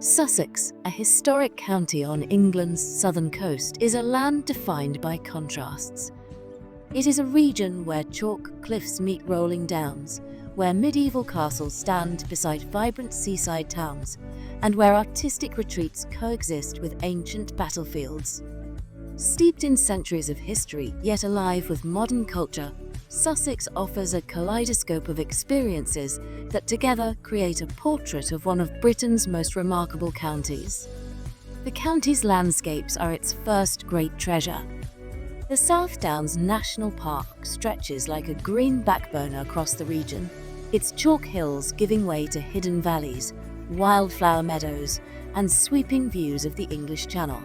Sussex, a historic county on England's southern coast, is a land defined by contrasts. It is a region where chalk cliffs meet rolling downs, where medieval castles stand beside vibrant seaside towns, and where artistic retreats coexist with ancient battlefields. Steeped in centuries of history, yet alive with modern culture, Sussex offers a kaleidoscope of experiences that together create a portrait of one of Britain's most remarkable counties. The county's landscapes are its first great treasure. The South Downs National Park stretches like a green backbone across the region, its chalk hills giving way to hidden valleys, wildflower meadows, and sweeping views of the English Channel.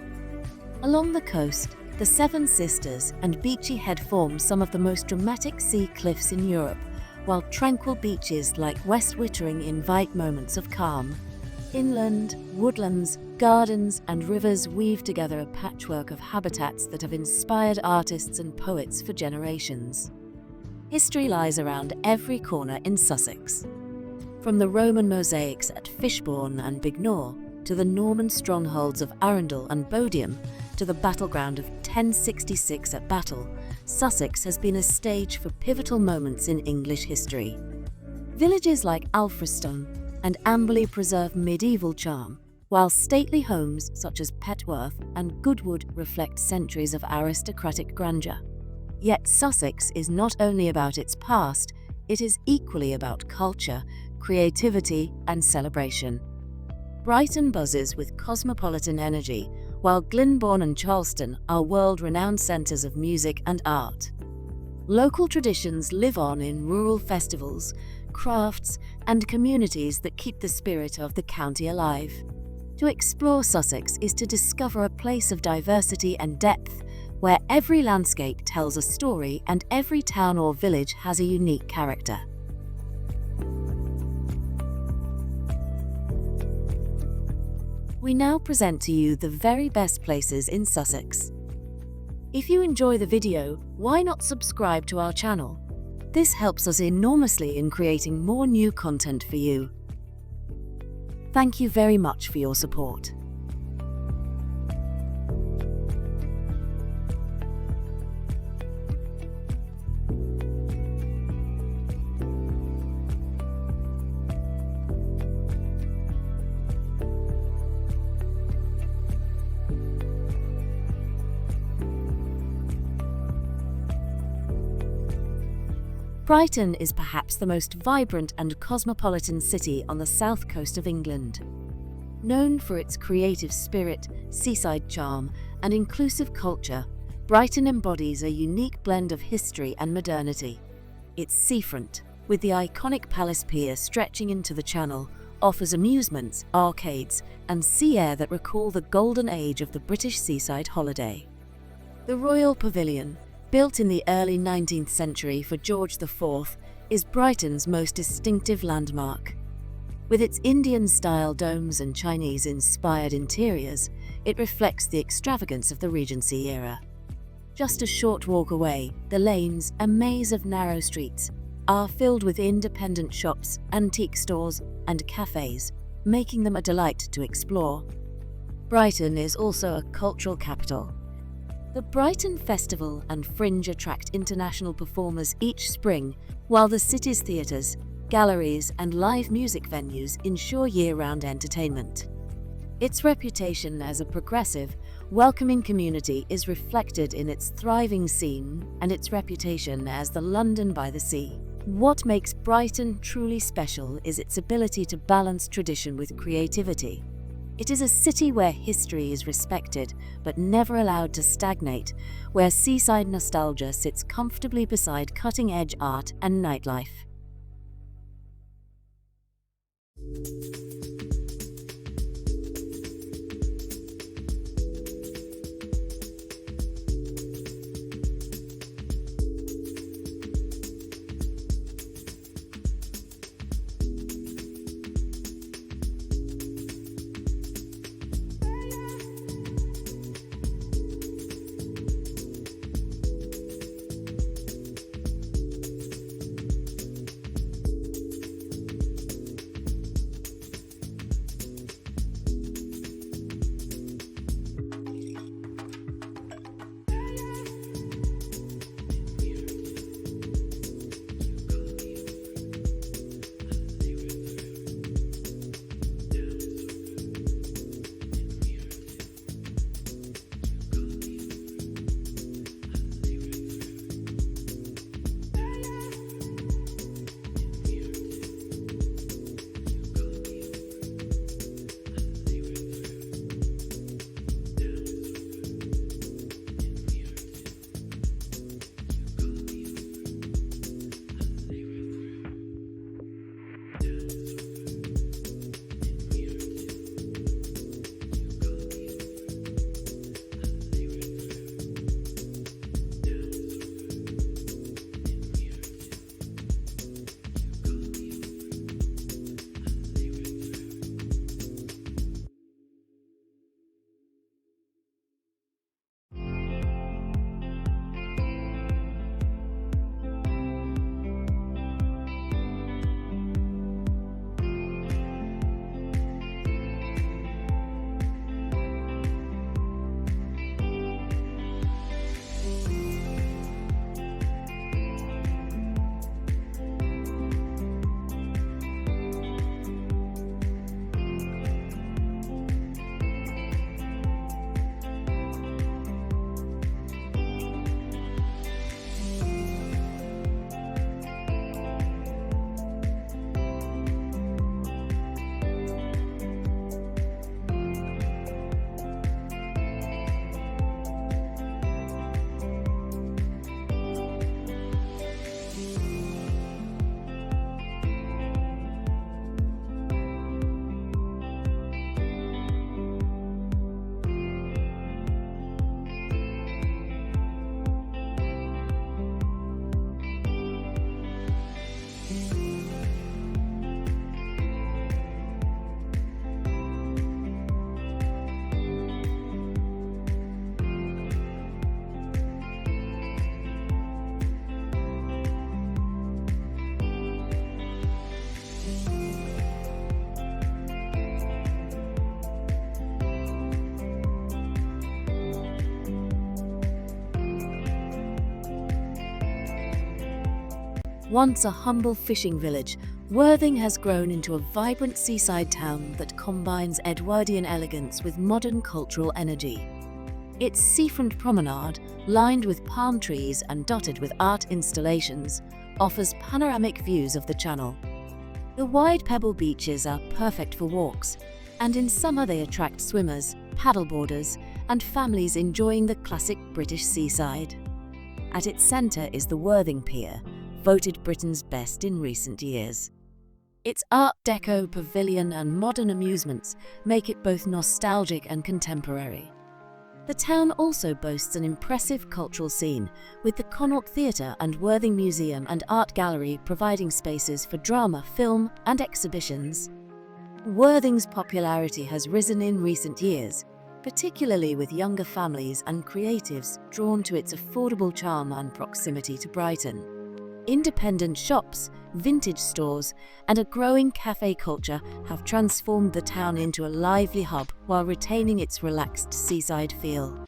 Along the coast, the Seven Sisters and Beachy Head form some of the most dramatic sea cliffs in Europe, while tranquil beaches like West Wittering invite moments of calm. Inland, woodlands, gardens, and rivers weave together a patchwork of habitats that have inspired artists and poets for generations. History lies around every corner in Sussex. From the Roman mosaics at Fishbourne and Bignor, to the Norman strongholds of Arundel and Bodiam, to the battleground of 1066 at Battle, Sussex has been a stage for pivotal moments in English history. Villages like Alfriston and Amberley preserve medieval charm, while stately homes such as Petworth and Goodwood reflect centuries of aristocratic grandeur. Yet Sussex is not only about its past, it is equally about culture, creativity, and celebration. Brighton buzzes with cosmopolitan energy, while Glyndebourne and Charleston are world-renowned centres of music and art. Local traditions live on in rural festivals, crafts, and communities that keep the spirit of the county alive. To explore Sussex is to discover a place of diversity and depth, where every landscape tells a story and every town or village has a unique character. We now present to you the very best places in Sussex. If you enjoy the video, why not subscribe to our channel? This helps us enormously in creating more new content for you. Thank you very much for your support. Brighton is perhaps the most vibrant and cosmopolitan city on the south coast of England. Known for its creative spirit, seaside charm, and inclusive culture, Brighton embodies a unique blend of history and modernity. Its seafront, with the iconic Palace Pier stretching into the Channel, offers amusements, arcades, and sea air that recall the golden age of the British seaside holiday. The Royal Pavilion, built in the early 19th century for George IV, is Brighton's most distinctive landmark. With its Indian-style domes and Chinese-inspired interiors, it reflects the extravagance of the Regency era. Just a short walk away, the lanes, a maze of narrow streets, are filled with independent shops, antique stores, and cafes, making them a delight to explore. Brighton is also a cultural capital. The Brighton Festival and Fringe attract international performers each spring, while the city's theatres, galleries, and live music venues ensure year-round entertainment. Its reputation as a progressive, welcoming community is reflected in its thriving scene and its reputation as the London by the Sea. What makes Brighton truly special is its ability to balance tradition with creativity. It is a city where history is respected, but never allowed to stagnate, where seaside nostalgia sits comfortably beside cutting-edge art and nightlife. Once a humble fishing village, Worthing has grown into a vibrant seaside town that combines Edwardian elegance with modern cultural energy. Its seafront promenade, lined with palm trees and dotted with art installations, offers panoramic views of the Channel. The wide pebble beaches are perfect for walks, and in summer they attract swimmers, paddleboarders, and families enjoying the classic British seaside. At its centre is the Worthing Pier, voted Britain's best in recent years. Its Art Deco pavilion and modern amusements make it both nostalgic and contemporary. The town also boasts an impressive cultural scene, with the Connaught Theatre and Worthing Museum and Art Gallery providing spaces for drama, film, and exhibitions. Worthing's popularity has risen in recent years, particularly with younger families and creatives drawn to its affordable charm and proximity to Brighton. Independent shops, vintage stores, and a growing cafe culture have transformed the town into a lively hub while retaining its relaxed seaside feel.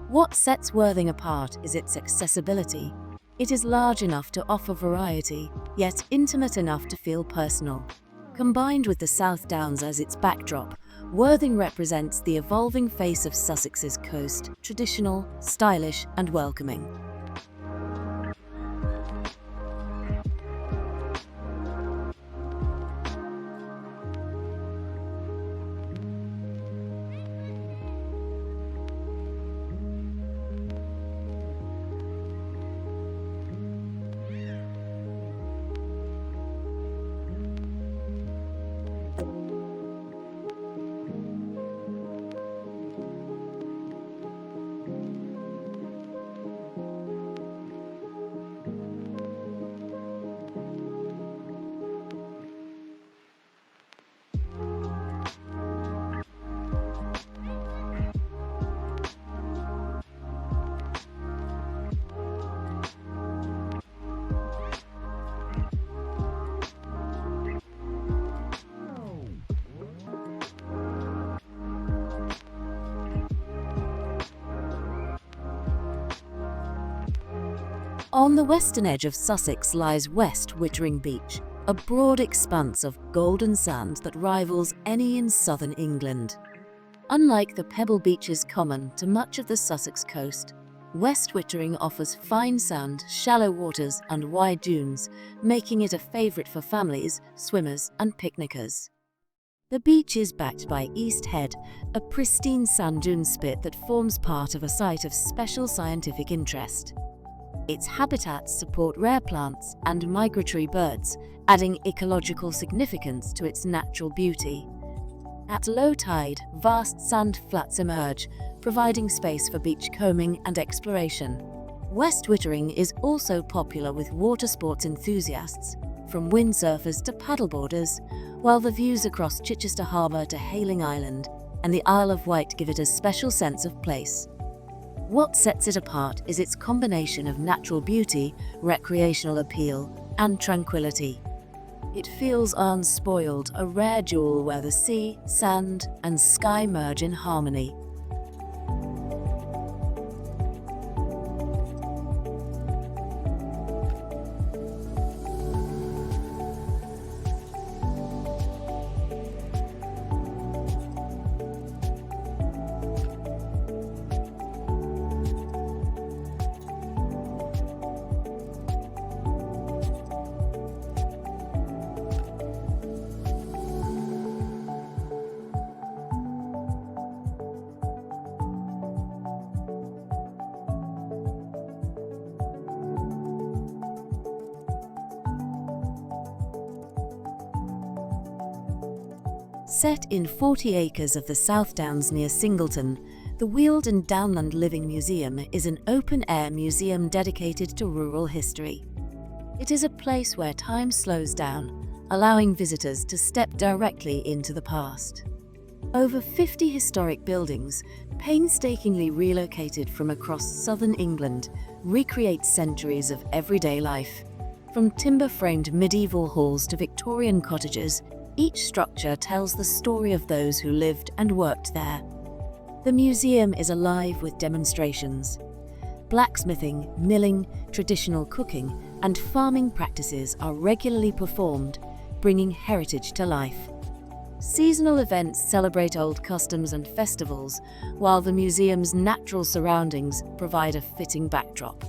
What sets Worthing apart is its accessibility. It is large enough to offer variety, yet intimate enough to feel personal. Combined with the South Downs as its backdrop, Worthing represents the evolving face of Sussex's coast, traditional, stylish, and welcoming. On the western edge of Sussex lies West Wittering Beach, a broad expanse of golden sand that rivals any in southern England. Unlike the pebble beaches common to much of the Sussex coast, West Wittering offers fine sand, shallow waters, and wide dunes, making it a favourite for families, swimmers, and picnickers. The beach is backed by East Head, a pristine sand dune spit that forms part of a site of special scientific interest. Its habitats support rare plants and migratory birds, adding ecological significance to its natural beauty. At low tide, vast sand flats emerge, providing space for beachcombing and exploration. West Wittering is also popular with water sports enthusiasts, from windsurfers to paddleboarders, while the views across Chichester Harbour to Hayling Island and the Isle of Wight give it a special sense of place. What sets it apart is its combination of natural beauty, recreational appeal, and tranquility. It feels unspoiled, a rare jewel where the sea, sand, and sky merge in harmony. Set in 40 acres of the South Downs near Singleton, the Weald and Downland Living Museum is an open-air museum dedicated to rural history. It is a place where time slows down, allowing visitors to step directly into the past. Over 50 historic buildings, painstakingly relocated from across southern England, recreate centuries of everyday life. From timber-framed medieval halls to Victorian cottages, each structure tells the story of those who lived and worked there. The museum is alive with demonstrations. Blacksmithing, milling, traditional cooking, and farming practices are regularly performed, bringing heritage to life. Seasonal events celebrate old customs and festivals, while the museum's natural surroundings provide a fitting backdrop.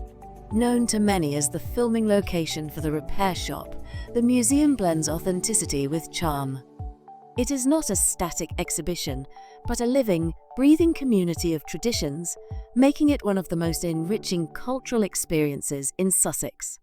Known to many as the filming location for the repair shop, the museum blends authenticity with charm. It is not a static exhibition, but a living, breathing community of traditions, making it one of the most enriching cultural experiences in Sussex.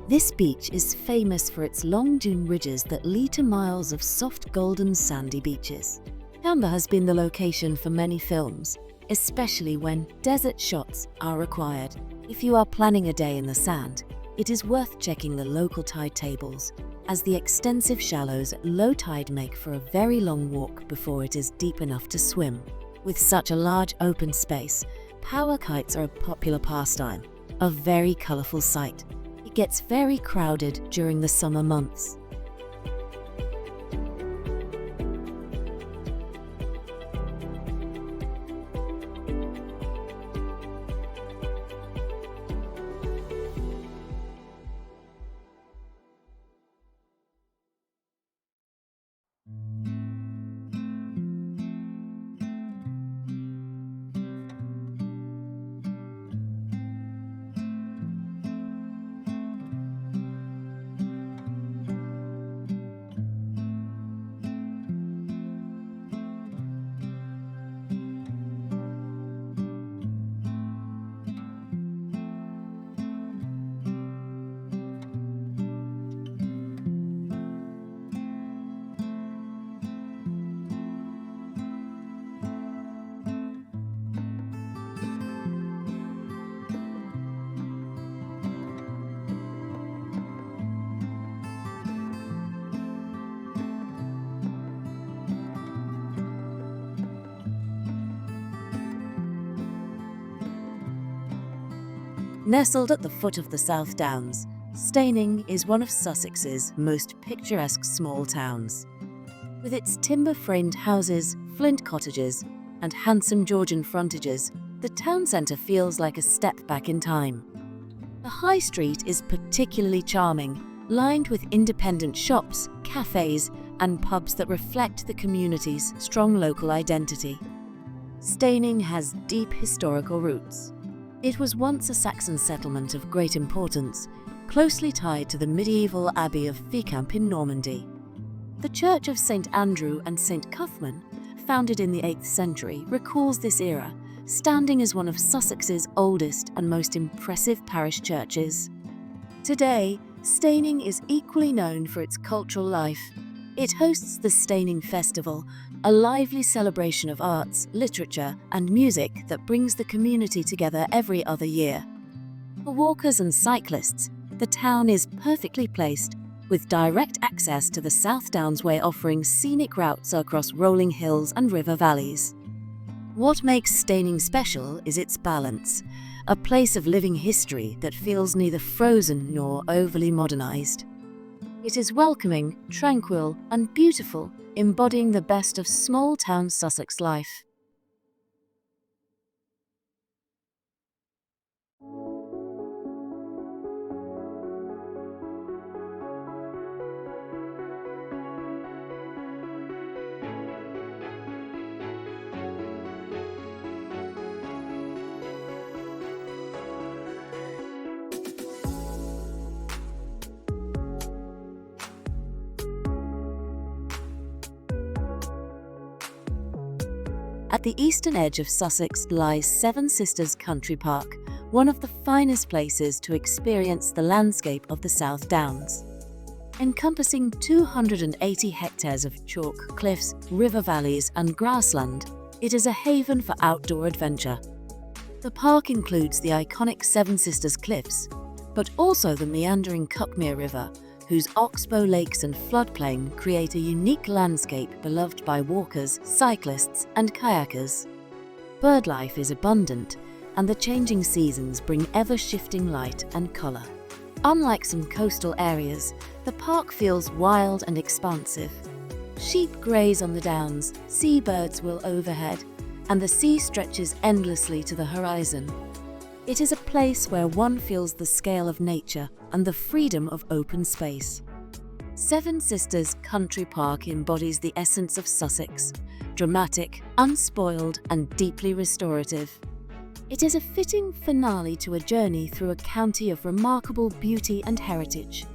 This beach is famous for its long dune ridges that lead to miles of soft golden sandy beaches. Camber has been the location for many films, especially when desert shots are required. If you are planning a day in the sand, it is worth checking the local tide tables, as the extensive shallows at low tide make for a very long walk before it is deep enough to swim. With such a large open space, power kites are a popular pastime, a very colourful sight. It gets very crowded during the summer months. Nestled at the foot of the South Downs, Steyning is one of Sussex's most picturesque small towns. With its timber-framed houses, flint cottages, and handsome Georgian frontages, the town centre feels like a step back in time. The High Street is particularly charming, lined with independent shops, cafes, and pubs that reflect the community's strong local identity. Steyning has deep historical roots. It was once a Saxon settlement of great importance, closely tied to the medieval Abbey of Fécamp in Normandy. The Church of St Andrew and St Cuthman, founded in the 8th century, recalls this era, standing as one of Sussex's oldest and most impressive parish churches. Today, Steyning is equally known for its cultural life. It hosts the Steyning Festival, a lively celebration of arts, literature, and music that brings the community together every other year. For walkers and cyclists, the town is perfectly placed, with direct access to the South Downs Way offering scenic routes across rolling hills and river valleys. What makes Steyning special is its balance, a place of living history that feels neither frozen nor overly modernised. It is welcoming, tranquil, and beautiful, embodying the best of small-town Sussex life. At the eastern edge of Sussex lies Seven Sisters Country Park, one of the finest places to experience the landscape of the South Downs. Encompassing 280 hectares of chalk cliffs, river valleys, and grassland, it is a haven for outdoor adventure. The park includes the iconic Seven Sisters Cliffs, but also the meandering Cuckmere River, whose oxbow lakes and floodplain create a unique landscape beloved by walkers, cyclists, and kayakers. Birdlife is abundant, and the changing seasons bring ever-shifting light and colour. Unlike some coastal areas, the park feels wild and expansive. Sheep graze on the downs, seabirds will overhead, and the sea stretches endlessly to the horizon. It is a place where one feels the scale of nature and the freedom of open space. Seven Sisters Country Park embodies the essence of Sussex, dramatic, unspoiled, and deeply restorative. It is a fitting finale to a journey through a county of remarkable beauty and heritage.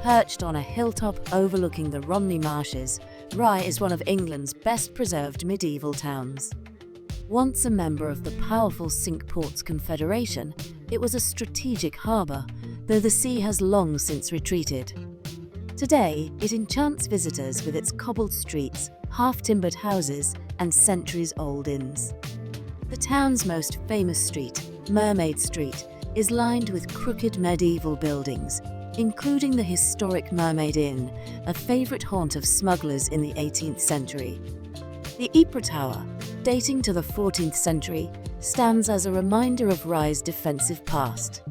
Perched on a hilltop overlooking the Romney Marshes, Rye is one of England's best preserved medieval towns. Once a member of the powerful Cinque Ports Confederation, it was a strategic harbour, though the sea has long since retreated. Today, it enchants visitors with its cobbled streets, half-timbered houses, and centuries-old inns. The town's most famous street, Mermaid Street is lined with crooked medieval buildings, including the historic Mermaid Inn, a favourite haunt of smugglers in the 18th century. The Ypres Tower, dating to the 14th century, stands as a reminder of Rye's defensive past.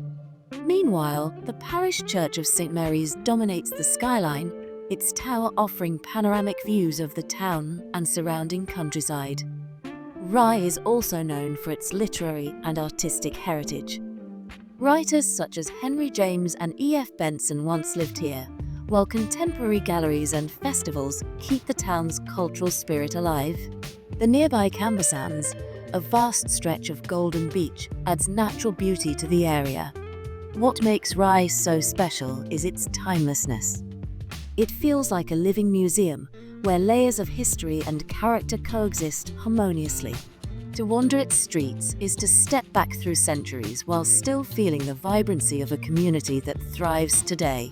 Meanwhile, the parish church of St Mary's dominates the skyline, its tower offering panoramic views of the town and surrounding countryside. Rye is also known for its literary and artistic heritage. Writers such as Henry James and E.F. Benson once lived here, while contemporary galleries and festivals keep the town's cultural spirit alive. The nearby Camber Sands, a vast stretch of golden beach, adds natural beauty to the area. What makes Rye so special is its timelessness. It feels like a living museum where layers of history and character coexist harmoniously. To wander its streets is to step back through centuries while still feeling the vibrancy of a community that thrives today.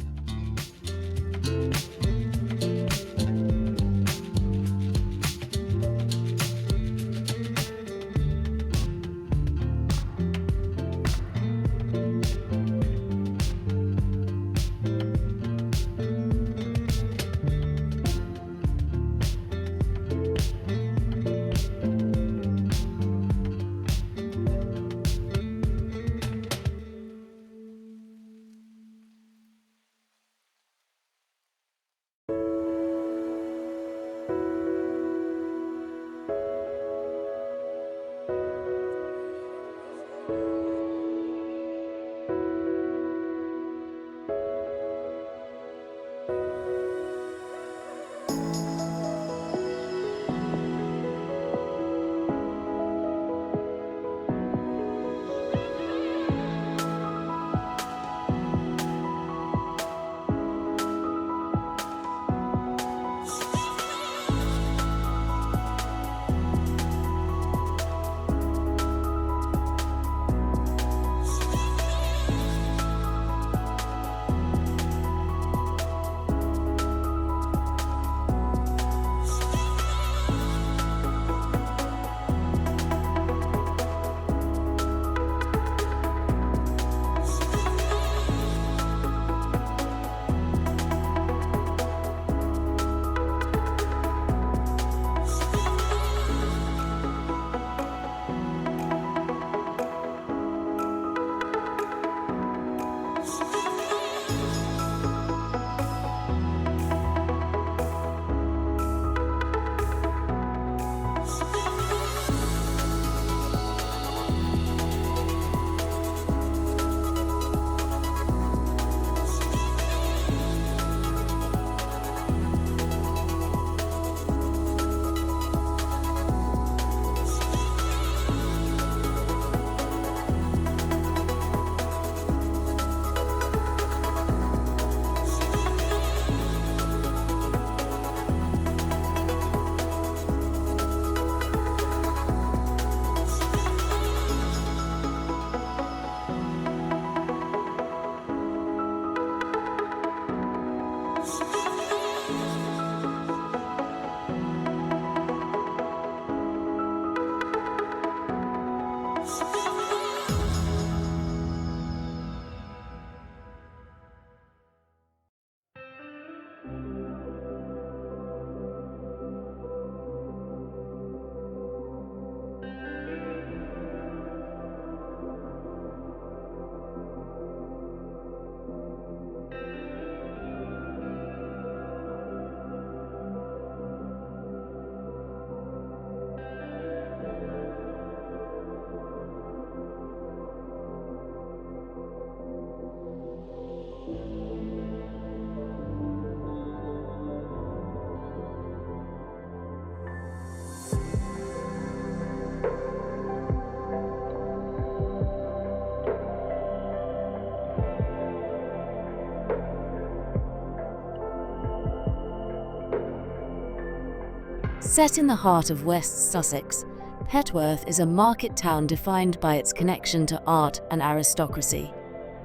Set in the heart of West Sussex, Petworth is a market town defined by its connection to art and aristocracy.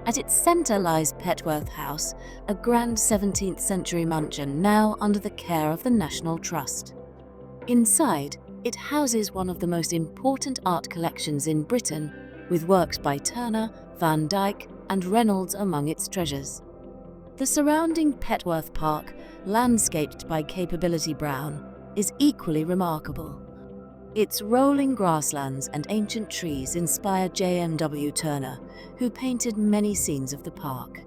At its centre lies Petworth House, a grand 17th century mansion now under the care of the National Trust. Inside, it houses one of the most important art collections in Britain, with works by Turner, Van Dyke, and Reynolds among its treasures. The surrounding Petworth Park, landscaped by Capability Brown, is equally remarkable. Its rolling grasslands and ancient trees inspired J.M.W. Turner, who painted many scenes of the park.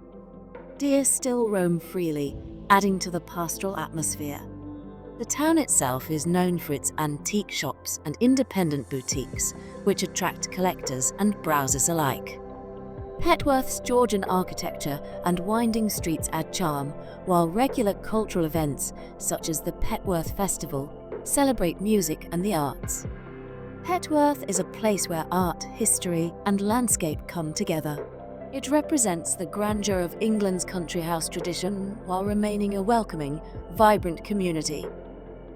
Deer still roam freely, adding to the pastoral atmosphere. The town itself is known for its antique shops and independent boutiques, which attract collectors and browsers alike. Petworth's Georgian architecture and winding streets add charm, while regular cultural events, such as the Petworth Festival, celebrate music and the arts. Petworth is a place where art, history, and landscape come together. It represents the grandeur of England's country house tradition while remaining a welcoming, vibrant community.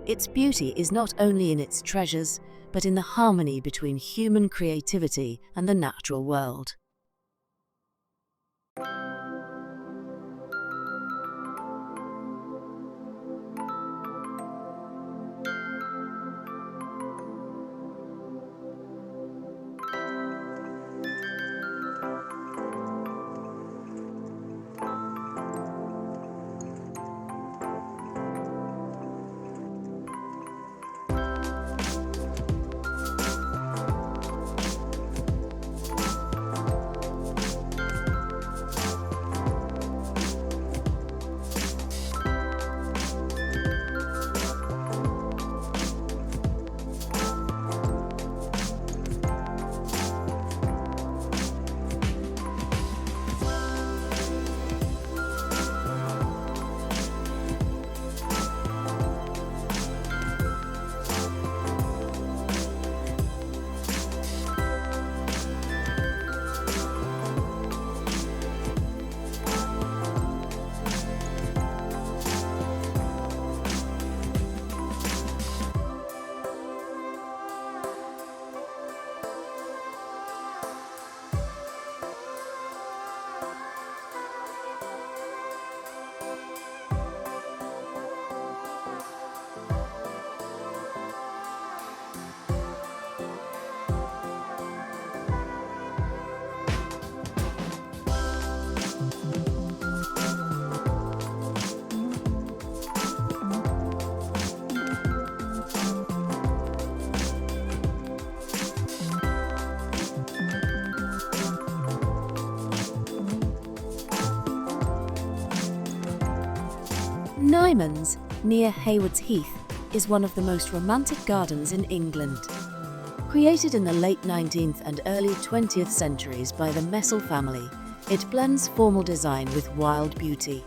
Its beauty is not only in its treasures, but in the harmony between human creativity and the natural world. Nymans, near Haywards Heath, is one of the most romantic gardens in England. Created in the late 19th and early 20th centuries by the Messel family, it blends formal design with wild beauty.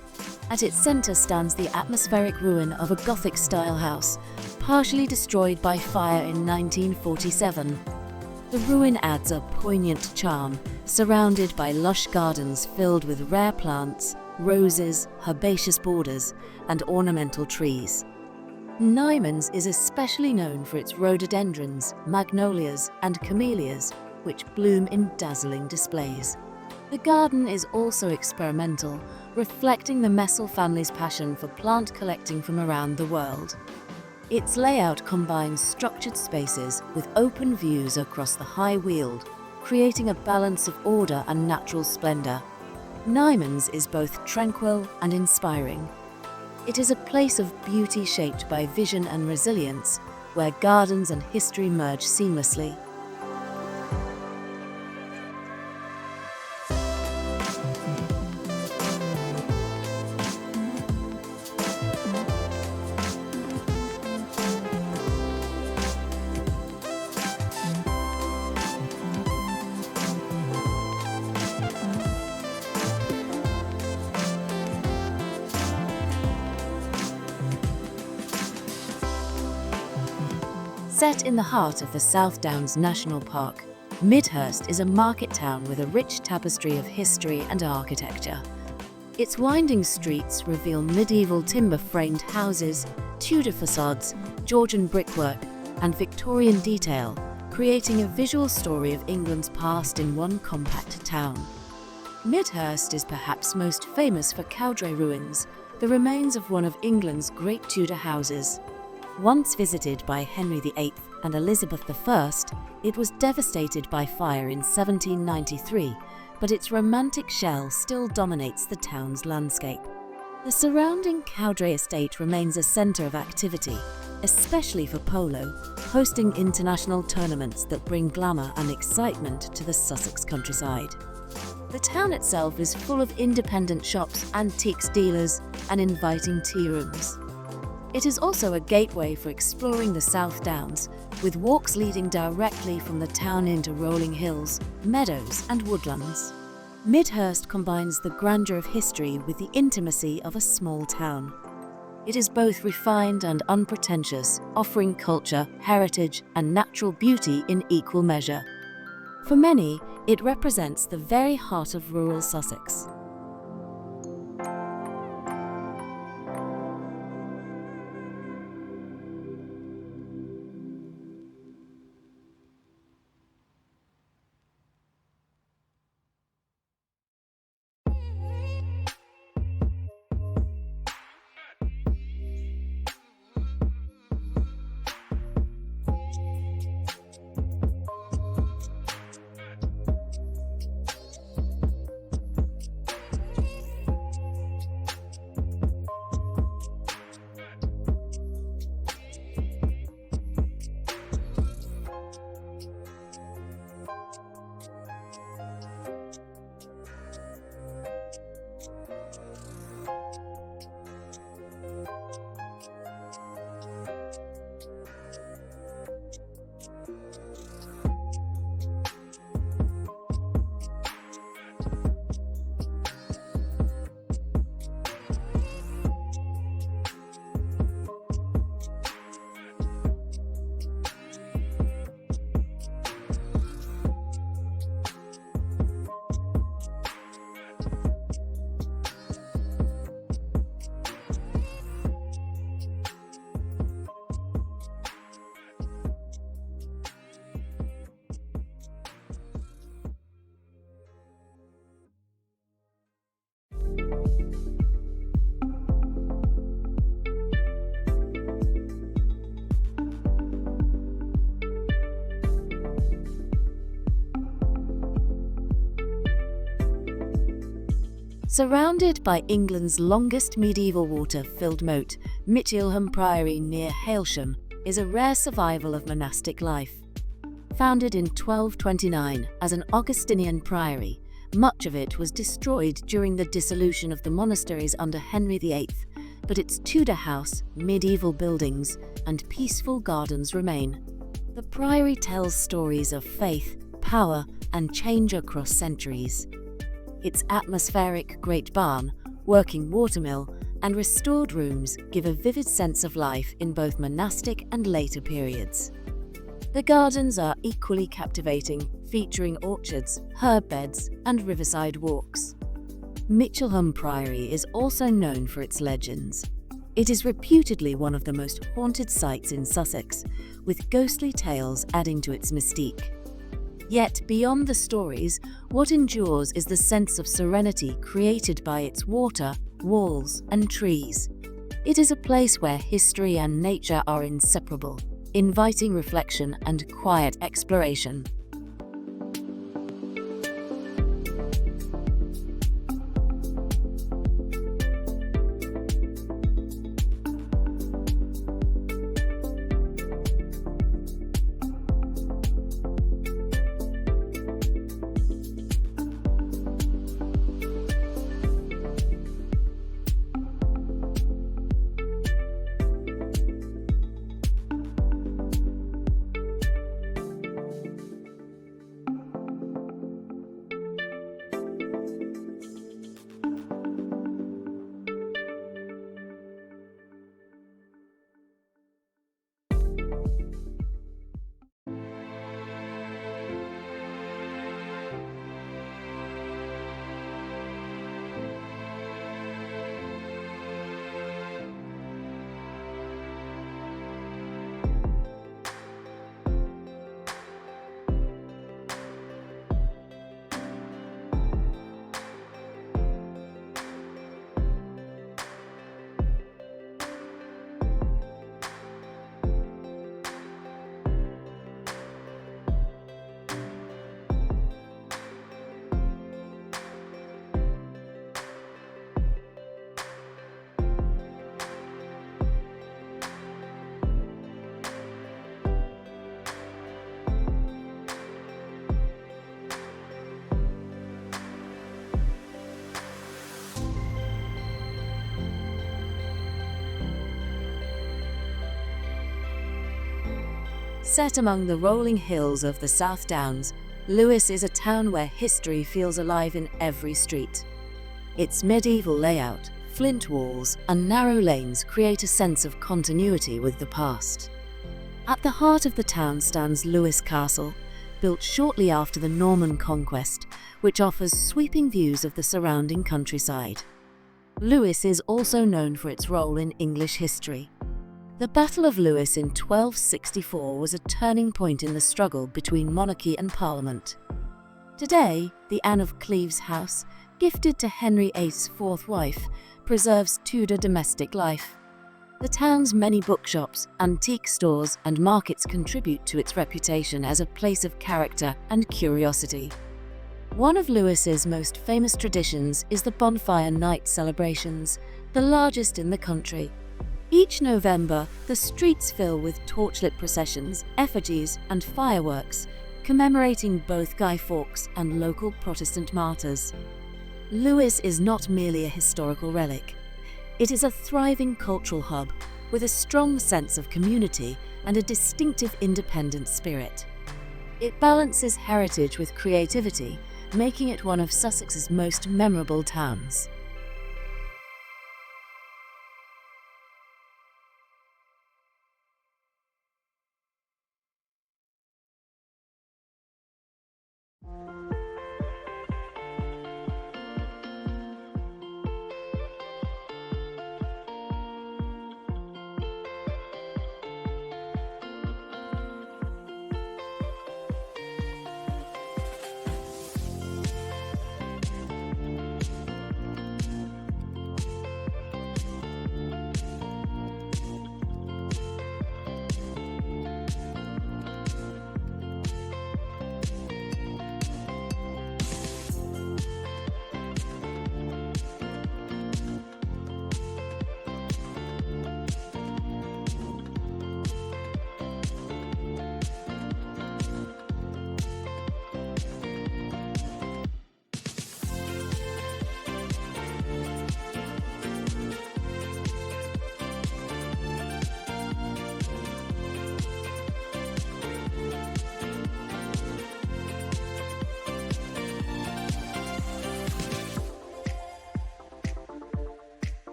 At its centre stands the atmospheric ruin of a Gothic-style house, partially destroyed by fire in 1947. The ruin adds a poignant charm, surrounded by lush gardens filled with rare plants, roses, herbaceous borders, and ornamental trees. Nymans is especially known for its rhododendrons, magnolias, and camellias, which bloom in dazzling displays. The garden is also experimental, reflecting the Messel family's passion for plant collecting from around the world. Its layout combines structured spaces with open views across the high weald, creating a balance of order and natural splendor. Nymans is both tranquil and inspiring. It is a place of beauty shaped by vision and resilience, where gardens and history merge seamlessly. Set in the heart of the South Downs National Park, Midhurst is a market town with a rich tapestry of history and architecture. Its winding streets reveal medieval timber-framed houses, Tudor facades, Georgian brickwork, and Victorian detail, creating a visual story of England's past in one compact town. Midhurst is perhaps most famous for Cowdray ruins, the remains of one of England's great Tudor houses. Once visited by Henry VIII and Elizabeth I, it was devastated by fire in 1793, but its romantic shell still dominates the town's landscape. The surrounding Cowdray estate remains a centre of activity, especially for polo, hosting international tournaments that bring glamour and excitement to the Sussex countryside. The town itself is full of independent shops, antiques dealers, and inviting tea rooms. It is also a gateway for exploring the South Downs, with walks leading directly from the town into rolling hills, meadows, and woodlands. Midhurst combines the grandeur of history with the intimacy of a small town. It is both refined and unpretentious, offering culture, heritage, and natural beauty in equal measure. For many, it represents the very heart of rural Sussex. Surrounded by England's longest medieval water-filled moat, Michelham Priory near Hailsham is a rare survival of monastic life. Founded in 1229 as an Augustinian priory, much of it was destroyed during the dissolution of the monasteries under Henry VIII, but its Tudor house, medieval buildings, and peaceful gardens remain. The priory tells stories of faith, power, and change across centuries. Its atmospheric Great Barn, working watermill, and restored rooms give a vivid sense of life in both monastic and later periods. The gardens are equally captivating, featuring orchards, herb beds, and riverside walks. Michelham Priory is also known for its legends. It is reputedly one of the most haunted sites in Sussex, with ghostly tales adding to its mystique. Yet, beyond the stories, what endures is the sense of serenity created by its water, walls, and trees. It is a place where history and nature are inseparable, inviting reflection and quiet exploration. Set among the rolling hills of the South Downs, Lewes is a town where history feels alive in every street. Its medieval layout, flint walls, and narrow lanes create a sense of continuity with the past. At the heart of the town stands Lewes Castle, built shortly after the Norman conquest, which offers sweeping views of the surrounding countryside. Lewes is also known for its role in English history. The Battle of Lewes in 1264 was a turning point in the struggle between monarchy and Parliament. Today, the Anne of Cleves house, gifted to Henry VIII's fourth wife, preserves Tudor domestic life. The town's many bookshops, antique stores, and markets contribute to its reputation as a place of character and curiosity. One of Lewes's most famous traditions is the bonfire night celebrations, the largest in the country. Each November, the streets fill with torchlit processions, effigies, and fireworks, commemorating both Guy Fawkes and local Protestant martyrs. Lewes is not merely a historical relic. It is a thriving cultural hub with a strong sense of community and a distinctive independent spirit. It balances heritage with creativity, making it one of Sussex's most memorable towns.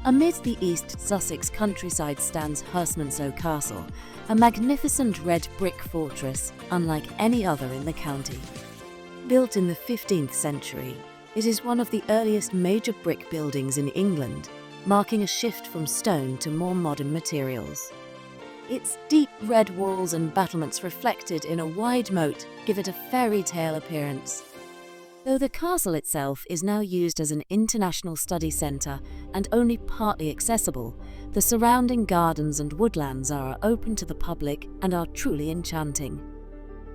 Amid the East Sussex countryside stands Herstmonceaux Castle, a magnificent red brick fortress unlike any other in the county. Built in the 15th century, it is one of the earliest major brick buildings in England, marking a shift from stone to more modern materials. Its deep red walls and battlements reflected in a wide moat give it a fairy tale appearance. Though the castle itself is now used as an international study centre and only partly accessible, the surrounding gardens and woodlands are open to the public and are truly enchanting.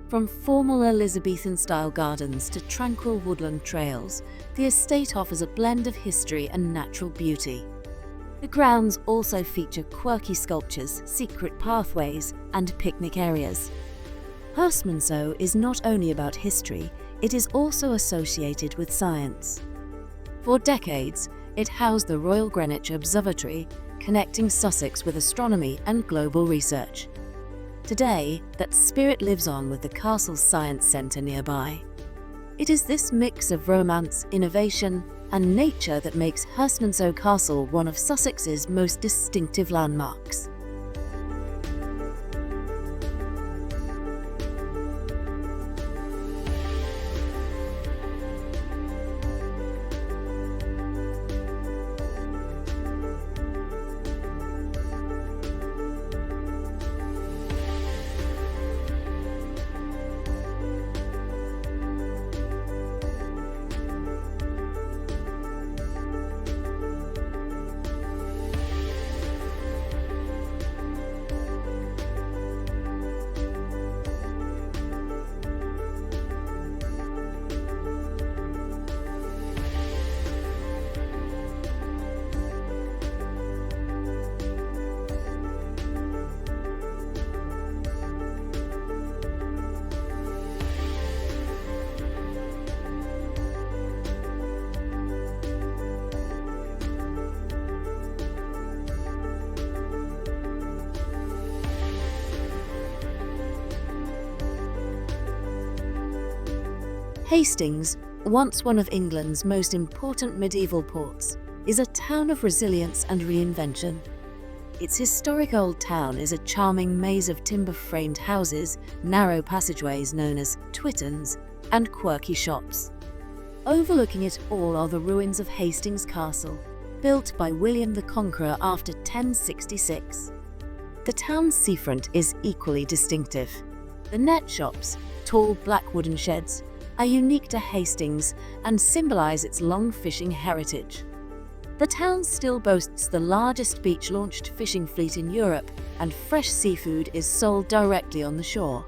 From formal Elizabethan-style gardens to tranquil woodland trails, the estate offers a blend of history and natural beauty. The grounds also feature quirky sculptures, secret pathways, and picnic areas. Herstmonceaux is not only about history, it is also associated with science. For decades, it housed the Royal Greenwich Observatory, connecting Sussex with astronomy and global research. Today, that spirit lives on with the castle's science centre nearby. It is this mix of romance, innovation, and nature that makes Herstmonceaux Castle one of Sussex's most distinctive landmarks. Hastings, once one of England's most important medieval ports, is a town of resilience and reinvention. Its historic old town is a charming maze of timber-framed houses, narrow passageways known as twittons, and quirky shops. Overlooking it all are the ruins of Hastings Castle, built by William the Conqueror after 1066. The town's seafront is equally distinctive. The net shops, tall black wooden sheds, are unique to Hastings and symbolize its long fishing heritage. The town still boasts the largest beach-launched fishing fleet in Europe, and fresh seafood is sold directly on the shore.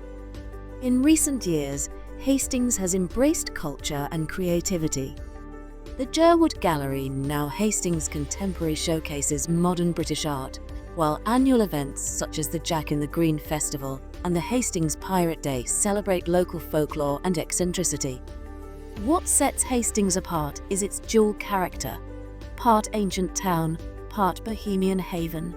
In recent years, Hastings has embraced culture and creativity. The Goodwood Gallery, now Hastings Contemporary, showcases modern British art, while annual events such as the Jack in the Green Festival and the Hastings Pirate Day celebrate local folklore and eccentricity. What sets Hastings apart is its dual character, part ancient town, part bohemian haven.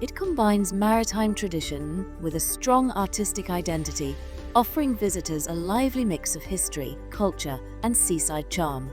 It combines maritime tradition with a strong artistic identity, offering visitors a lively mix of history, culture, and seaside charm.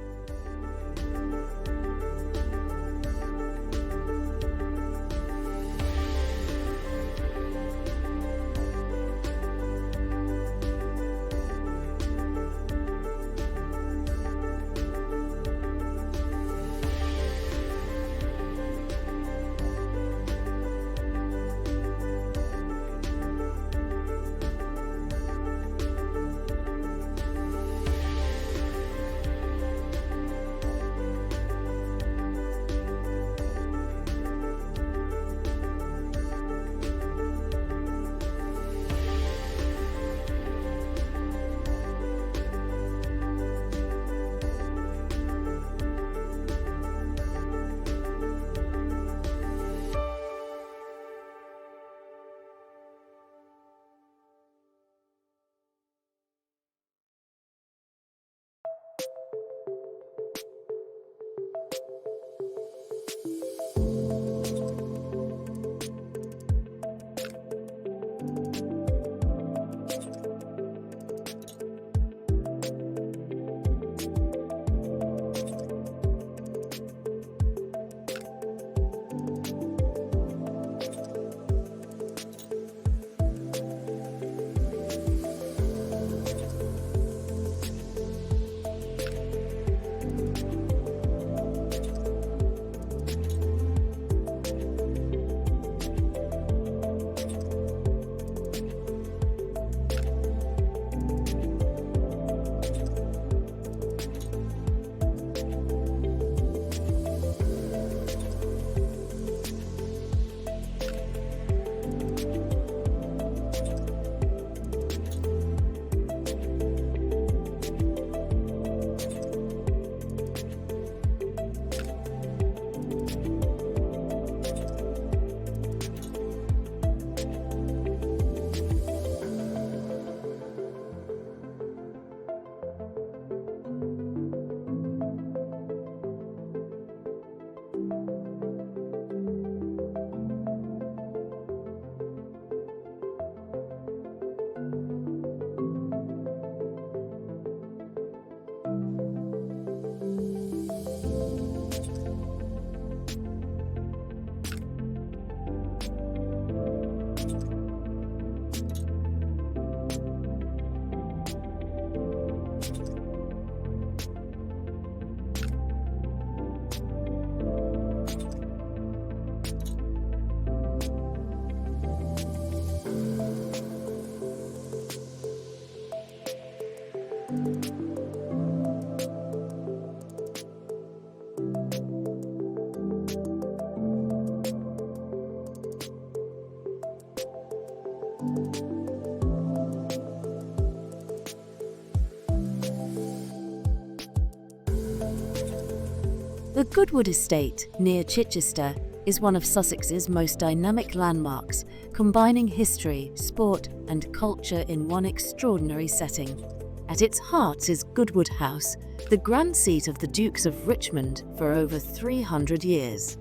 The Goodwood estate, near Chichester, is one of Sussex's most dynamic landmarks, combining history, sport and culture in one extraordinary setting. At its heart is Goodwood House, the grand seat of the Dukes of Richmond for over 300 years.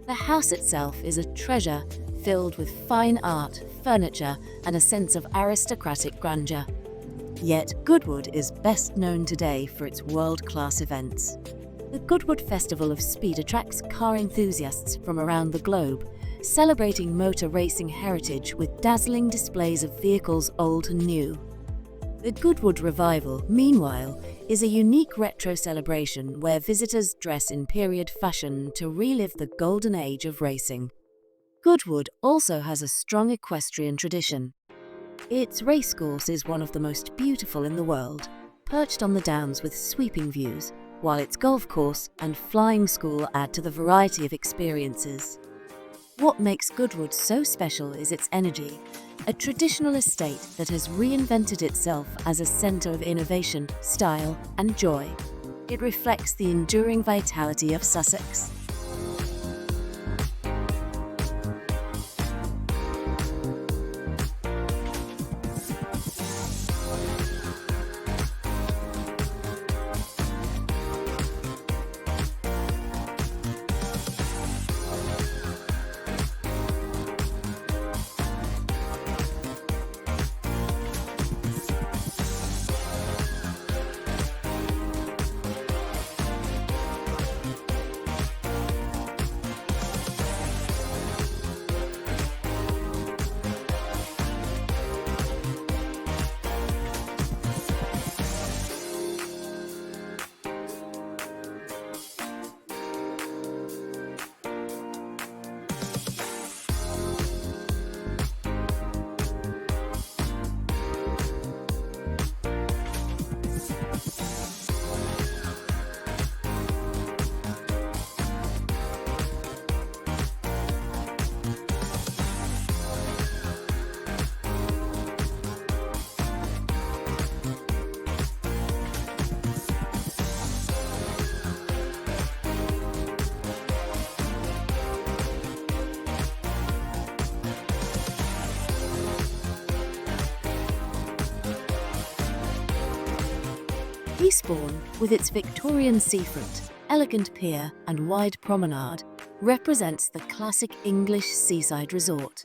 The house itself is a treasure filled with fine art, furniture and a sense of aristocratic grandeur. Yet Goodwood is best known today for its world-class events. The Goodwood Festival of Speed attracts car enthusiasts from around the globe, celebrating motor racing heritage with dazzling displays of vehicles old and new. The Goodwood Revival, meanwhile, is a unique retro celebration where visitors dress in period fashion to relive the golden age of racing. Goodwood also has a strong equestrian tradition. Its racecourse is one of the most beautiful in the world, perched on the downs with sweeping views, while its golf course and flying school add to the variety of experiences. What makes Goodwood so special is its energy, a traditional estate that has reinvented itself as a centre of innovation, style and joy. It reflects the enduring vitality of Sussex. Eastbourne, with its Victorian seafront, elegant pier and wide promenade, represents the classic English seaside resort.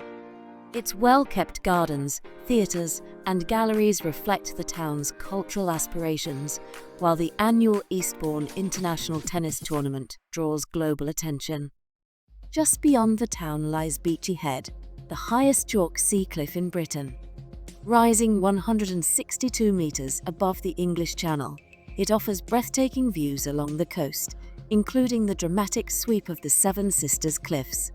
Its well-kept gardens, theatres and galleries reflect the town's cultural aspirations, while the annual Eastbourne International Tennis Tournament draws global attention. Just beyond the town lies Beachy Head, the highest chalk sea cliff in Britain. Rising 162 metres above the English Channel, it offers breathtaking views along the coast, including the dramatic sweep of the Seven Sisters Cliffs.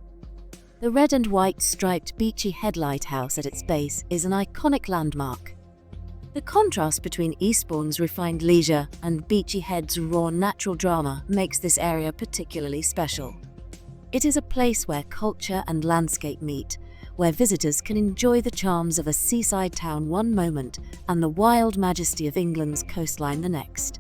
The red and white striped Beachy Head lighthouse at its base is an iconic landmark. The contrast between Eastbourne's refined leisure and Beachy Head's raw natural drama makes this area particularly special. It is a place where culture and landscape meet, where visitors can enjoy the charms of a seaside town one moment and the wild majesty of England's coastline the next.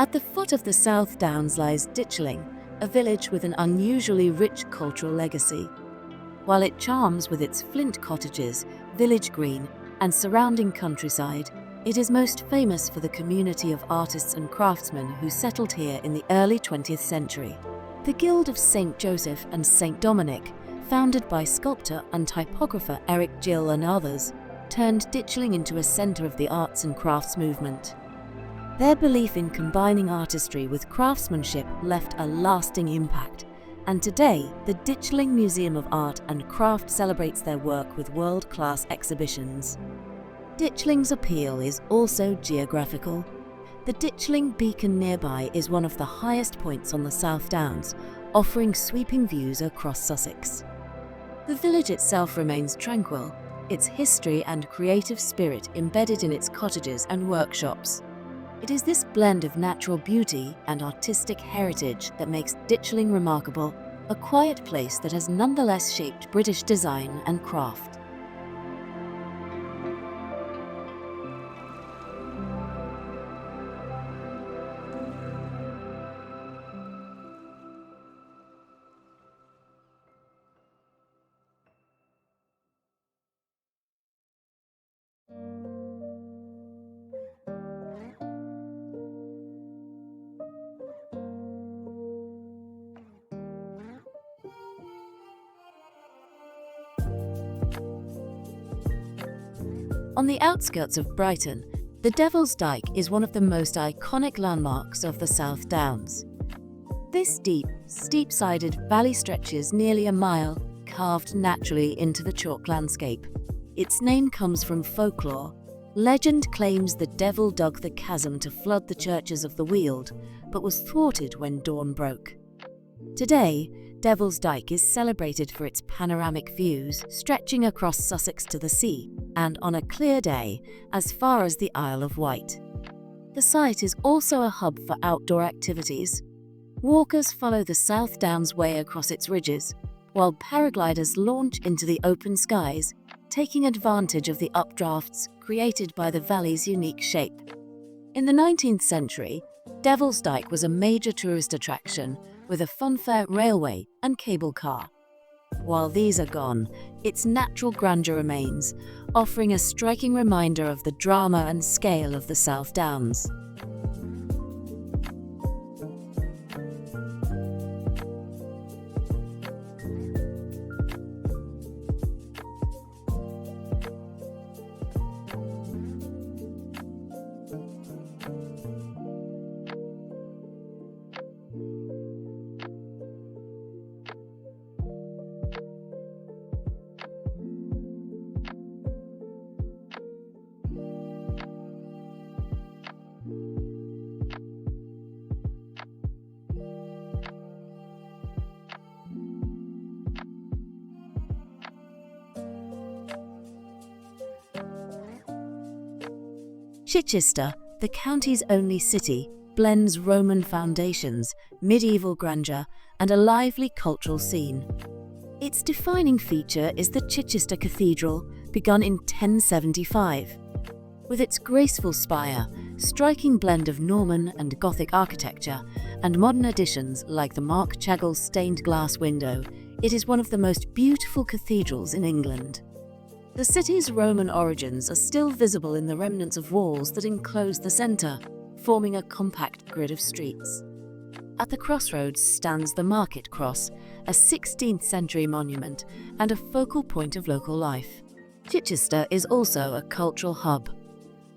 At the foot of the South Downs lies Ditchling, a village with an unusually rich cultural legacy. While it charms with its flint cottages, village green, and surrounding countryside, it is most famous for the community of artists and craftsmen who settled here in the early 20th century. The Guild of St. Joseph and St. Dominic, founded by sculptor and typographer Eric Gill and others, turned Ditchling into a centre of the arts and crafts movement. Their belief in combining artistry with craftsmanship left a lasting impact, and today the Ditchling Museum of Art and Craft celebrates their work with world-class exhibitions. Ditchling's appeal is also geographical. The Ditchling beacon nearby is one of the highest points on the South Downs, offering sweeping views across Sussex. The village itself remains tranquil, its history and creative spirit embedded in its cottages and workshops. It is this blend of natural beauty and artistic heritage that makes Ditchling remarkable, a quiet place that has nonetheless shaped British design and craft. On the outskirts of Brighton, the Devil's Dyke is one of the most iconic landmarks of the South Downs. This deep, steep-sided valley stretches nearly a mile, carved naturally into the chalk landscape. Its name comes from folklore. Legend claims the devil dug the chasm to flood the churches of the Weald, but was thwarted when dawn broke. Today, Devil's Dyke is celebrated for its panoramic views stretching across Sussex to the sea, and on a clear day, as far as the Isle of Wight. The site is also a hub for outdoor activities. Walkers follow the South Downs Way across its ridges, while paragliders launch into the open skies, taking advantage of the updrafts created by the valley's unique shape. In the 19th century, Devil's Dyke was a major tourist attraction with a funfair railway and cable car. While these are gone, its natural grandeur remains, offering a striking reminder of the drama and scale of the South Downs. Chichester, the county's only city, blends Roman foundations, medieval grandeur, and a lively cultural scene. Its defining feature is the Chichester Cathedral, begun in 1075. With its graceful spire, striking blend of Norman and Gothic architecture, and modern additions like the Mark Chagall stained glass window, it is one of the most beautiful cathedrals in England. The city's Roman origins are still visible in the remnants of walls that enclose the centre, forming a compact grid of streets. At the crossroads stands the Market Cross, a 16th century monument and a focal point of local life. Chichester is also a cultural hub.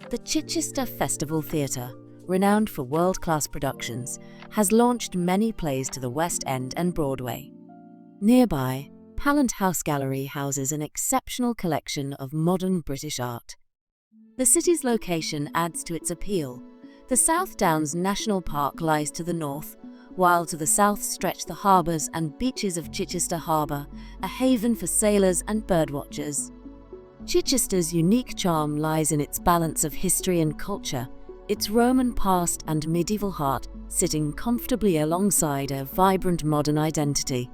The Chichester Festival Theatre, renowned for world-class productions, has launched many plays to the West End and Broadway. Nearby, Pallant House Gallery houses an exceptional collection of modern British art. The city's location adds to its appeal. The South Downs National Park lies to the north, while to the south stretch the harbours and beaches of Chichester Harbour, a haven for sailors and birdwatchers. Chichester's unique charm lies in its balance of history and culture, its Roman past and medieval heart sitting comfortably alongside a vibrant modern identity.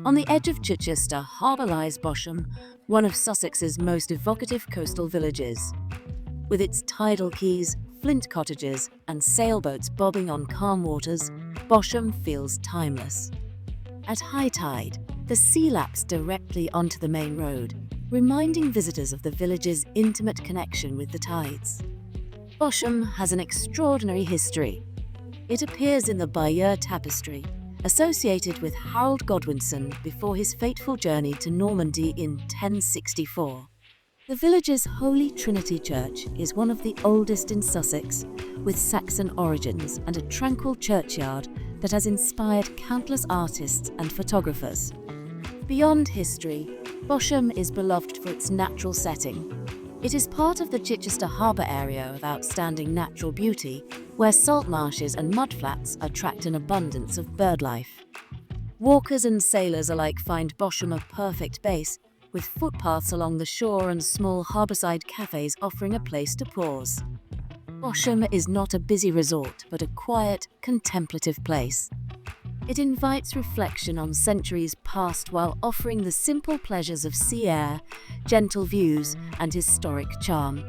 On the edge of Chichester harbour lies Bosham, one of Sussex's most evocative coastal villages. With its tidal quays, flint cottages, and sailboats bobbing on calm waters, Bosham feels timeless. At high tide, the sea laps directly onto the main road, reminding visitors of the village's intimate connection with the tides. Bosham has an extraordinary history. It appears in the Bayeux Tapestry, associated with Harold Godwinson before his fateful journey to Normandy in 1064. The village's Holy Trinity Church is one of the oldest in Sussex, with Saxon origins and a tranquil churchyard that has inspired countless artists and photographers. Beyond history, Bosham is beloved for its natural setting. It is part of the Chichester harbour area of outstanding natural beauty, where salt marshes and mudflats attract an abundance of birdlife. Walkers and sailors alike find Bosham a perfect base, with footpaths along the shore and small harbourside cafes offering a place to pause. Bosham is not a busy resort, but a quiet, contemplative place. It invites reflection on centuries past while offering the simple pleasures of sea air, gentle views, and historic charm.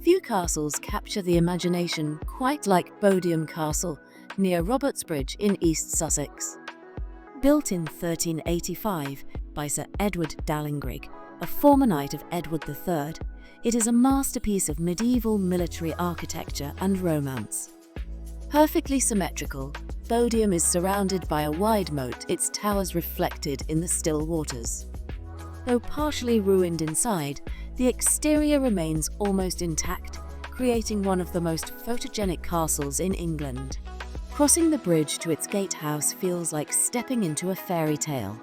Few castles capture the imagination quite like Bodiam Castle near Robertsbridge in East Sussex. Built in 1385 by Sir Edward Dallingrig, a former knight of Edward III, it is a masterpiece of medieval military architecture and romance. Perfectly symmetrical, Bodiam is surrounded by a wide moat, its towers reflected in the still waters. Though partially ruined inside, the exterior remains almost intact, creating one of the most photogenic castles in England. Crossing the bridge to its gatehouse feels like stepping into a fairy tale.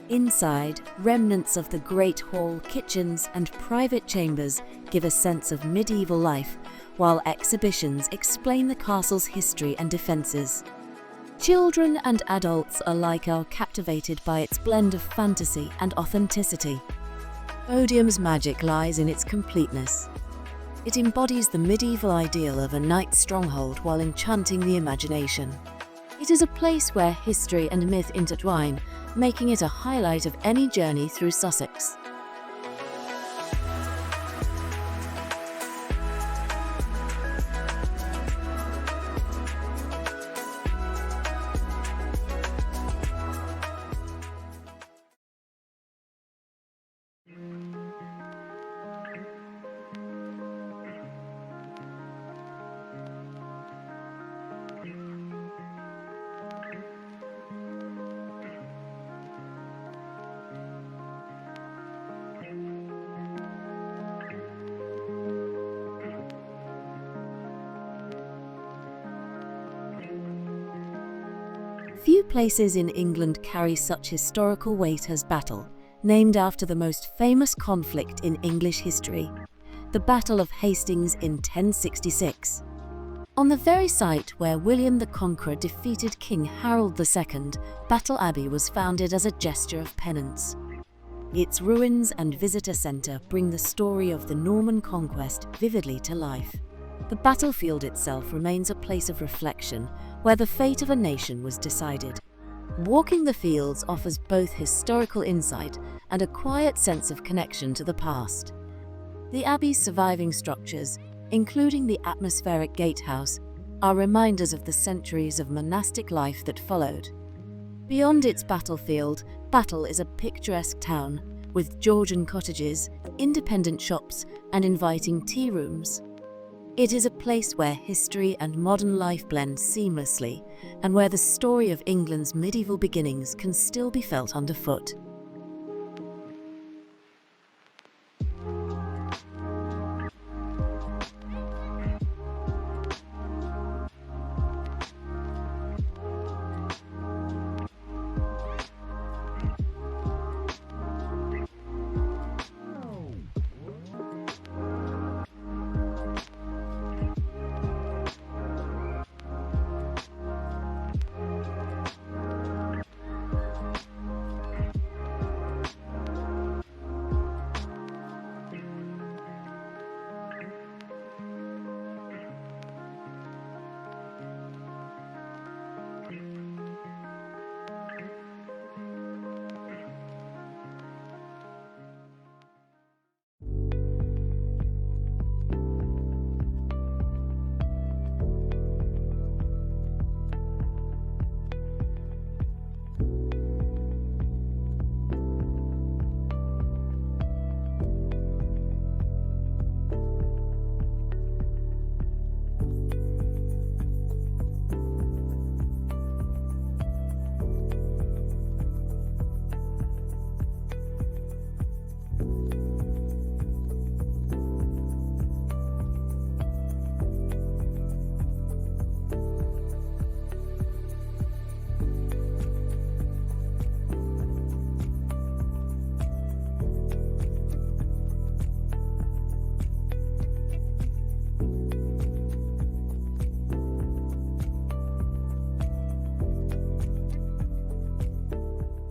Inside, remnants of the Great Hall, kitchens, and private chambers give a sense of medieval life, while exhibitions explain the castle's history and defences. Children and adults alike are captivated by its blend of fantasy and authenticity. Bodiam's magic lies in its completeness. It embodies the medieval ideal of a knight's stronghold while enchanting the imagination. It is a place where history and myth intertwine, making it a highlight of any journey through Sussex. Few places in England carry such historical weight as Battle, named after the most famous conflict in English history, the Battle of Hastings in 1066. On the very site where William the Conqueror defeated King Harold II, Battle Abbey was founded as a gesture of penance. Its ruins and visitor centre bring the story of the Norman conquest vividly to life. The battlefield itself remains a place of reflection where the fate of a nation was decided. Walking the fields offers both historical insight and a quiet sense of connection to the past. The abbey's surviving structures, including the atmospheric gatehouse, are reminders of the centuries of monastic life that followed. Beyond its battlefield, Battle is a picturesque town with Georgian cottages, independent shops, and inviting tea rooms. It is a place where history and modern life blend seamlessly, and where the story of England's medieval beginnings can still be felt underfoot.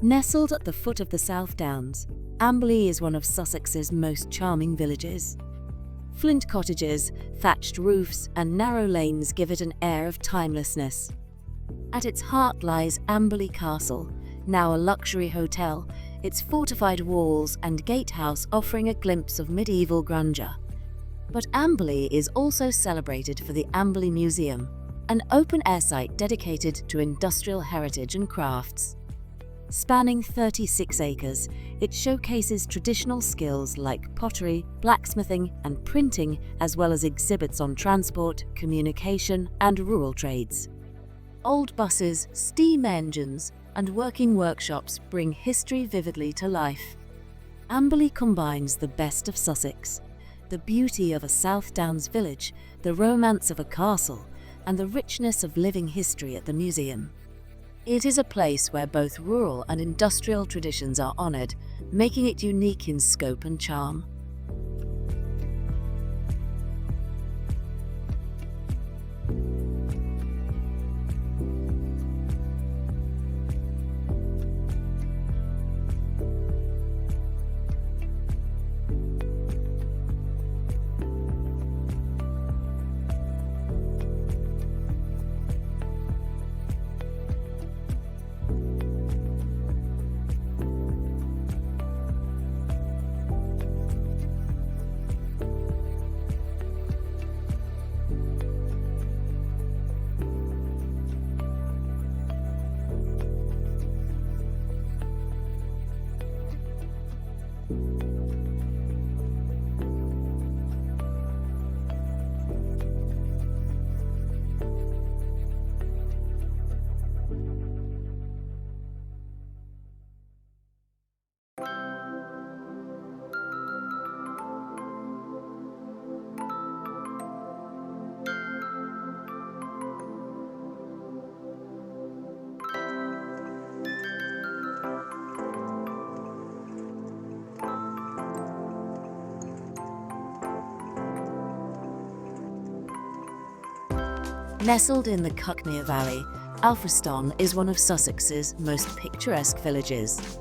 Nestled at the foot of the South Downs, Amberley is one of Sussex's most charming villages. Flint cottages, thatched roofs, and narrow lanes give it an air of timelessness. At its heart lies Amberley Castle, now a luxury hotel, its fortified walls and gatehouse offering a glimpse of medieval grandeur. But Amberley is also celebrated for the Amberley Museum, an open-air site dedicated to industrial heritage and crafts. Spanning 36 acres, it showcases traditional skills like pottery, blacksmithing, and printing, as well as exhibits on transport, communication, and rural trades. Old buses, steam engines, and working workshops bring history vividly to life. Amberley combines the best of Sussex, the beauty of a South Downs village, the romance of a castle, and the richness of living history at the museum. It is a place where both rural and industrial traditions are honoured, making it unique in scope and charm. Nestled in the Cuckmere Valley, Alfriston is one of Sussex's most picturesque villages.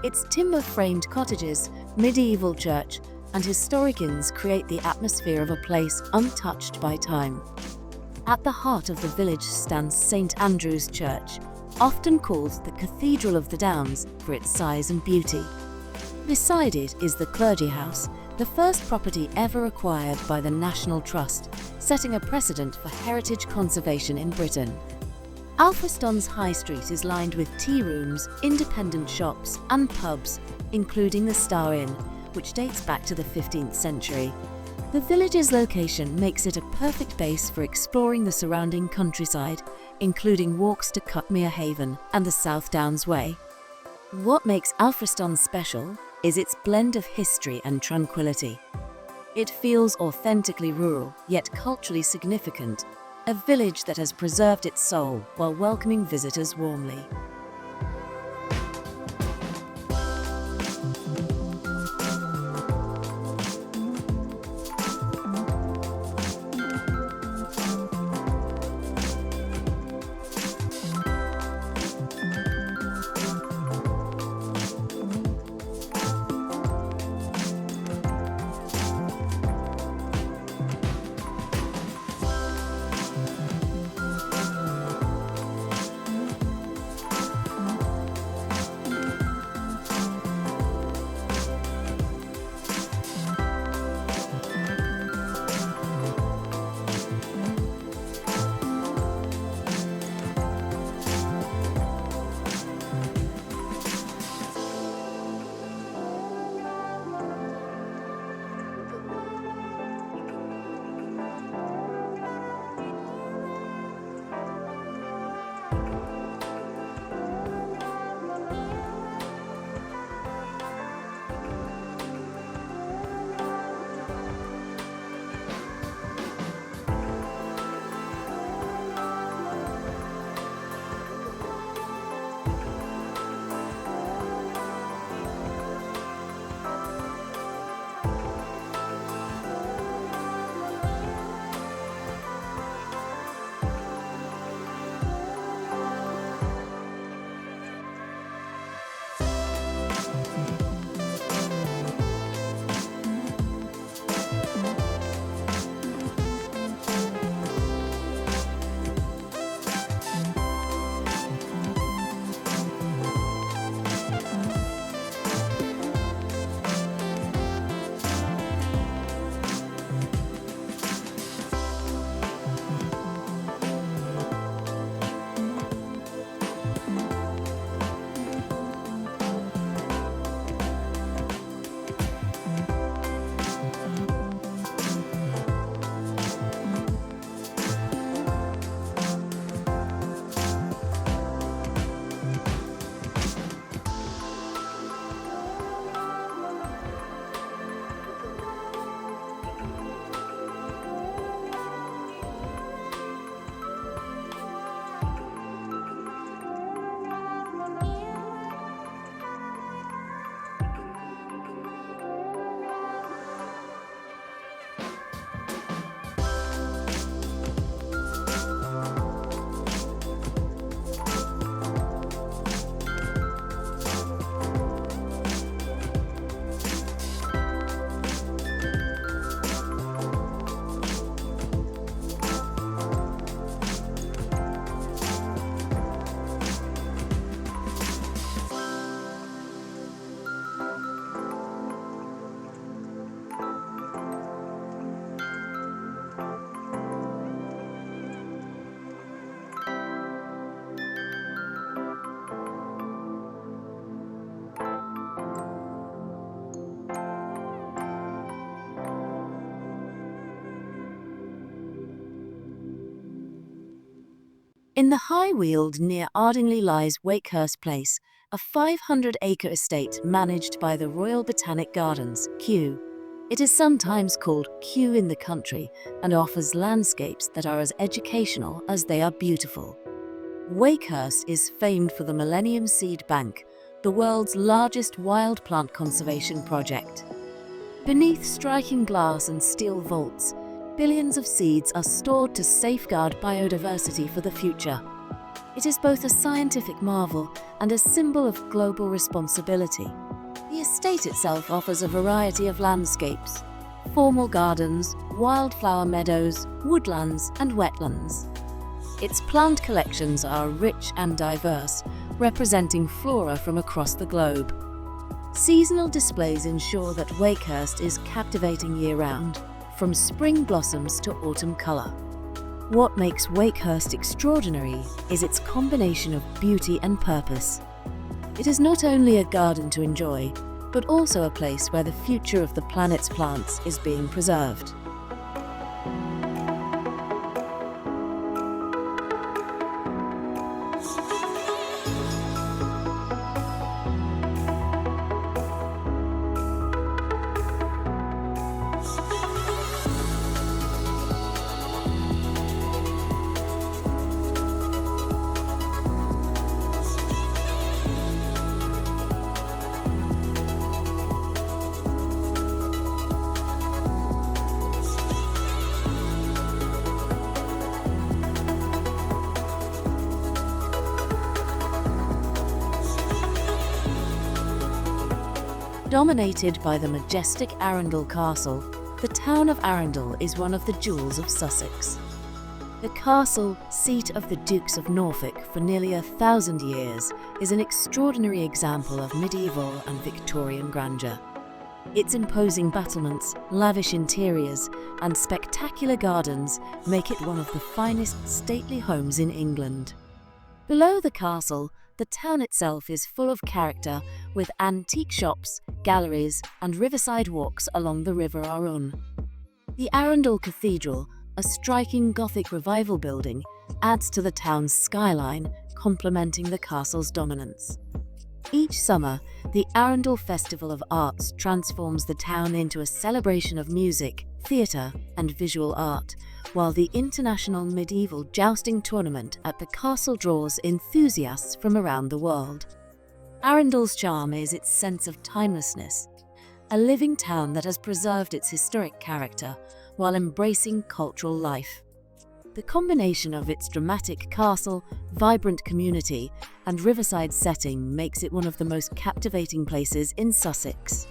Its timber-framed cottages, medieval church, and historic inns create the atmosphere of a place untouched by time. At the heart of the village stands St Andrew's Church, often called the Cathedral of the Downs for its size and beauty. Beside it is the Clergy House, the first property ever acquired by the National Trust, setting a precedent for heritage conservation in Britain. Alfriston's High Street is lined with tea rooms, independent shops and pubs, including the Star Inn, which dates back to the 15th century. The village's location makes it a perfect base for exploring the surrounding countryside, including walks to Cuckmere Haven and the South Downs Way. What makes Alfriston special is its blend of history and tranquility. It feels authentically rural, yet culturally significant, a village that has preserved its soul while welcoming visitors warmly. In the High Weald near Arundel lies Wakehurst Place, a 500-acre estate managed by the Royal Botanic Gardens, Kew. It is sometimes called Kew in the country and offers landscapes that are as educational as they are beautiful. Wakehurst is famed for the Millennium Seed Bank, the world's largest wild plant conservation project. Beneath striking glass and steel vaults, billions of seeds are stored to safeguard biodiversity for the future. It is both a scientific marvel and a symbol of global responsibility. The estate itself offers a variety of landscapes: formal gardens, wildflower meadows, woodlands, and wetlands. Its plant collections are rich and diverse, representing flora from across the globe. Seasonal displays ensure that Wakehurst is captivating year-round, from spring blossoms to autumn colour. What makes Wakehurst extraordinary is its combination of beauty and purpose. It is not only a garden to enjoy, but also a place where the future of the planet's plants is being preserved. Dominated by the majestic Arundel Castle, the town of Arundel is one of the jewels of Sussex. The castle, seat of the Dukes of Norfolk for nearly 1,000 years, is an extraordinary example of medieval and Victorian grandeur. Its imposing battlements, lavish interiors, and spectacular gardens make it one of the finest stately homes in England. Below the castle, the town itself is full of character, with antique shops, galleries, and riverside walks along the River Arun. The Arundel Cathedral, a striking Gothic revival building, adds to the town's skyline, complementing the castle's dominance. Each summer, the Arundel Festival of Arts transforms the town into a celebration of music, theatre, and visual art, while the International Medieval Jousting Tournament at the castle draws enthusiasts from around the world. Arundel's charm is its sense of timelessness, a living town that has preserved its historic character while embracing cultural life. The combination of its dramatic castle, vibrant community, and riverside setting makes it one of the most captivating places in Sussex.